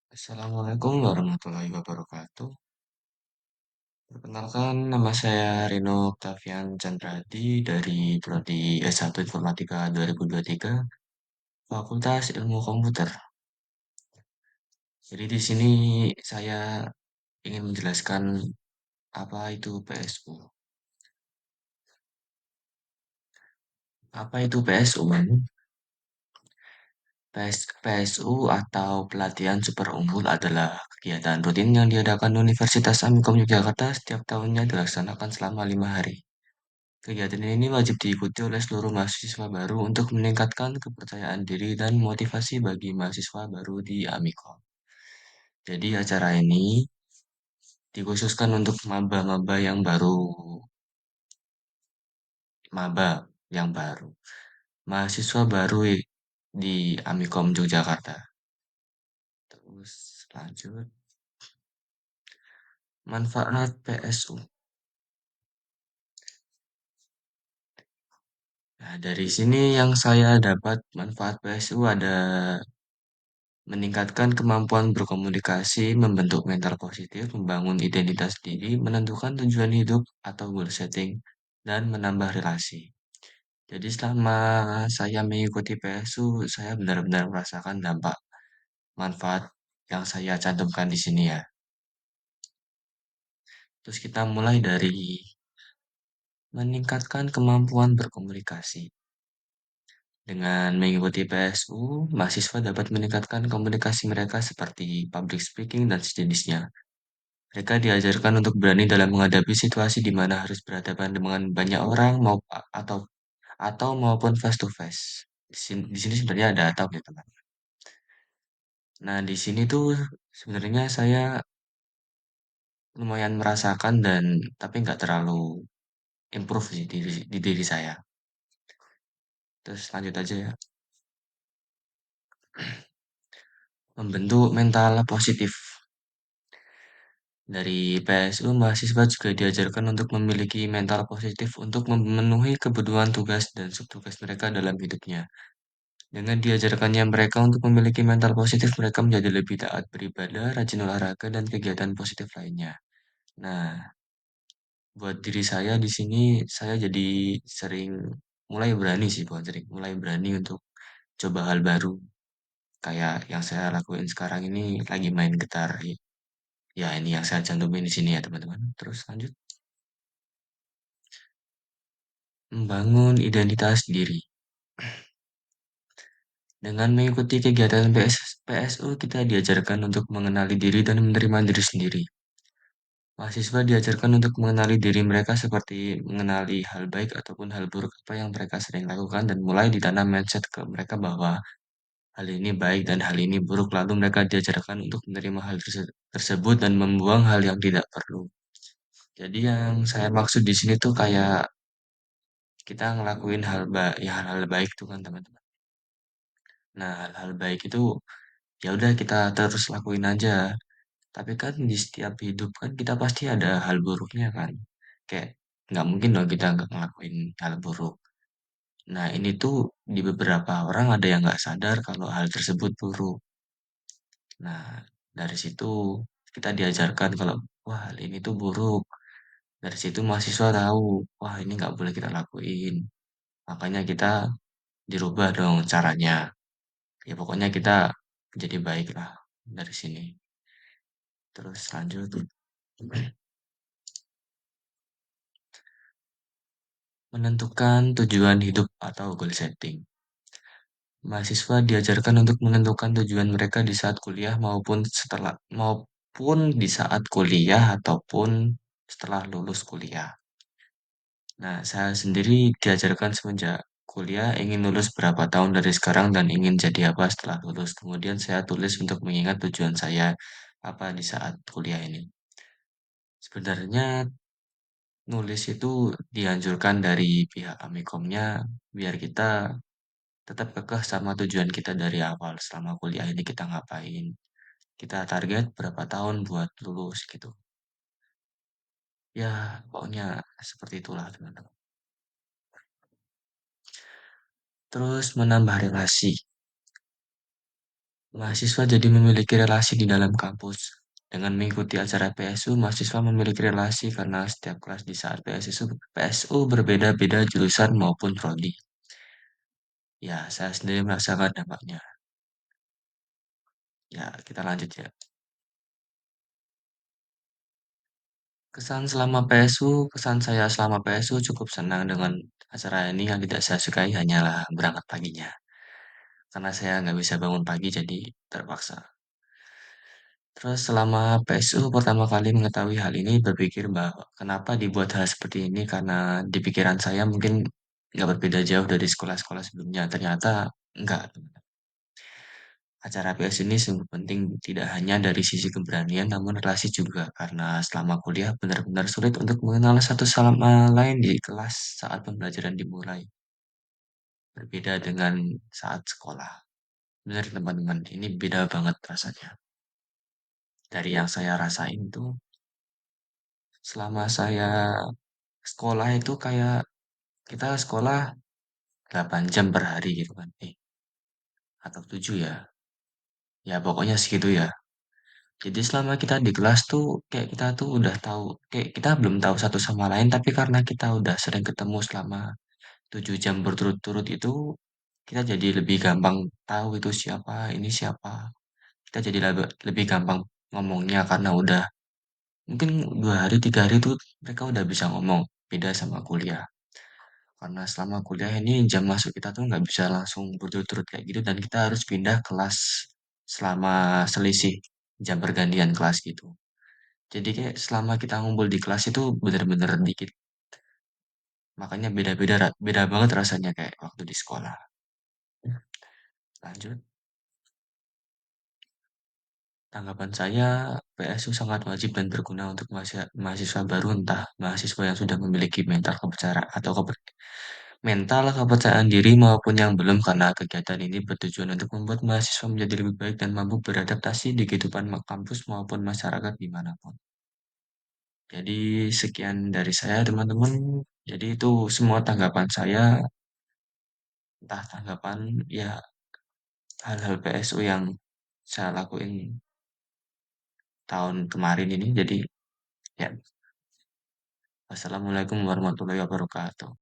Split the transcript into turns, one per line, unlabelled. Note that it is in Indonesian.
Assalamualaikum warahmatullahi wabarakatuh. Perkenalkan, nama saya Rino Octavian Chandradi dari Prodi S1 Informatika 2023, Fakultas Ilmu Komputer. Jadi di sini saya ingin menjelaskan apa itu PSU. Apa itu PSU? PSU atau Pelatihan Super Unggul adalah kegiatan rutin yang diadakan Universitas Amikom Yogyakarta setiap tahunnya dilaksanakan selama 5 hari. Kegiatan ini wajib diikuti oleh seluruh mahasiswa baru untuk meningkatkan kepercayaan diri dan motivasi bagi mahasiswa baru di Amikom. Jadi acara ini dikhususkan untuk maba-maba yang baru, maba yang baru, mahasiswa baru di Amikom Yogyakarta. Terus lanjut, manfaat PSU. Nah, dari sini yang saya dapat manfaat PSU ada meningkatkan kemampuan berkomunikasi, membentuk mental positif, membangun identitas diri, menentukan tujuan hidup atau goal setting, dan menambah relasi. Jadi selama saya mengikuti PSU, saya benar-benar merasakan dampak manfaat yang saya cantumkan di sini ya. Terus kita mulai dari meningkatkan kemampuan berkomunikasi. Dengan mengikuti PSU, mahasiswa dapat meningkatkan komunikasi mereka seperti public speaking dan sejenisnya. Mereka diajarkan untuk berani dalam menghadapi situasi di mana harus berhadapan dengan banyak orang atau maupun face to face. Di sini sebenarnya ada atau ya teman. Nah, di sini tuh sebenarnya saya lumayan merasakan dan tapi nggak terlalu improve sih di diri saya. Terus lanjut aja ya. Membentuk mental positif. Dari PSU, mahasiswa juga diajarkan untuk memiliki mental positif untuk memenuhi kebutuhan tugas dan subtugas mereka dalam hidupnya. Dengan diajarkannya mereka untuk memiliki mental positif, mereka menjadi lebih taat beribadah, rajin olahraga, dan kegiatan positif lainnya. Nah, buat diri saya di sini, saya jadi sering mulai berani sih, bukan sering, mulai berani untuk coba hal baru. Kayak yang saya lakuin sekarang ini lagi main gitar. Ya, ini yang saya cantumin di sini ya, teman-teman. Terus lanjut. Membangun identitas diri. Dengan mengikuti kegiatan PSU, kita diajarkan untuk mengenali diri dan menerima diri sendiri. Mahasiswa diajarkan untuk mengenali diri mereka seperti mengenali hal baik ataupun hal buruk apa yang mereka sering lakukan dan mulai ditanam mindset ke mereka bahwa hal ini baik dan hal ini buruk. Lalu mereka diajarkan untuk menerima hal tersebut dan membuang hal yang tidak perlu. Jadi yang saya maksud di sini tuh kayak kita ngelakuin hal-hal baik tuh kan teman-teman. Nah, hal-hal baik itu ya udah kita terus lakuin aja. Tapi kan di setiap hidup kan kita pasti ada hal buruknya kan. Kayak nggak mungkin dong kita nggak ngelakuin hal buruk. Nah ini tuh di beberapa orang ada yang nggak sadar kalau hal tersebut buruk. Nah dari situ kita diajarkan kalau wah hal ini tuh buruk. Dari situ mahasiswa tahu wah ini nggak boleh kita lakuin. Makanya kita dirubah dong caranya. Ya pokoknya kita jadi baik lah dari sini. Terus lanjut. Menentukan tujuan hidup atau goal setting. Mahasiswa diajarkan untuk menentukan tujuan mereka di saat kuliah maupun di saat kuliah ataupun setelah lulus kuliah. Nah, saya sendiri diajarkan semenjak kuliah ingin lulus berapa tahun dari sekarang dan ingin jadi apa setelah lulus. Kemudian saya tulis untuk mengingat tujuan saya apa di saat kuliah ini. Sebenarnya nulis itu dianjurkan dari pihak Amikomnya biar kita tetap kekeh sama tujuan kita dari awal selama kuliah ini kita ngapain. Kita target berapa tahun buat lulus gitu. Ya, pokoknya seperti itulah teman-teman. Terus menambah relasi. Mahasiswa jadi memiliki relasi di dalam kampus. Dengan mengikuti acara PSU, mahasiswa memiliki relasi karena setiap kelas di saat PSU berbeda-beda jurusan maupun prodi. Ya, saya sendiri merasakan dampaknya. Ya, kita lanjut ya. Kesan saya selama PSU cukup senang dengan acara ini. Yang tidak saya sukai hanyalah berangkat paginya. Karena saya nggak bisa bangun pagi, jadi terpaksa. Terus selama PSU pertama kali mengetahui hal ini berpikir bahwa kenapa dibuat hal seperti ini karena di pikiran saya mungkin nggak berbeda jauh dari sekolah-sekolah sebelumnya. Ternyata enggak. Acara PS ini sungguh penting tidak hanya dari sisi keberanian namun relasi juga karena selama kuliah benar-benar sulit untuk mengenal satu sama lain di kelas saat pembelajaran dimulai. Berbeda dengan saat sekolah. Benar teman-teman, ini beda banget rasanya. Dari yang saya rasain tuh selama saya sekolah itu kayak kita sekolah 8 jam per hari gitu kan. Atau 7 ya. Ya pokoknya segitu ya. Jadi selama kita di kelas tuh kayak kita tuh udah tahu, kayak kita belum tahu satu sama lain tapi karena kita udah sering ketemu selama 7 jam berturut-turut itu kita jadi lebih gampang tahu itu siapa, ini siapa. Kita jadi lebih gampang ngomongnya karena udah mungkin 2 hari, 3 hari tuh mereka udah bisa ngomong. Beda sama kuliah. Karena selama kuliah ini jam masuk kita tuh nggak bisa langsung berturut-turut kayak gitu dan kita harus pindah kelas selama selisih jam pergantian kelas gitu. Jadi kayak selama kita ngumpul di kelas itu bener-bener dikit. Makanya beda banget rasanya kayak waktu di sekolah. Lanjut, tanggapan saya PSU sangat wajib dan berguna untuk mahasiswa baru entah mahasiswa yang sudah memiliki mental kepercayaan diri maupun yang belum karena kegiatan ini bertujuan untuk membuat mahasiswa menjadi lebih baik dan mampu beradaptasi di kehidupan kampus maupun masyarakat dimanapun. Jadi sekian dari saya teman-teman. Jadi itu semua tanggapan saya, entah tanggapan ya hal-hal PSU yang saya lakuin tahun kemarin ini. Jadi ya, wassalamualaikum warahmatullahi wabarakatuh.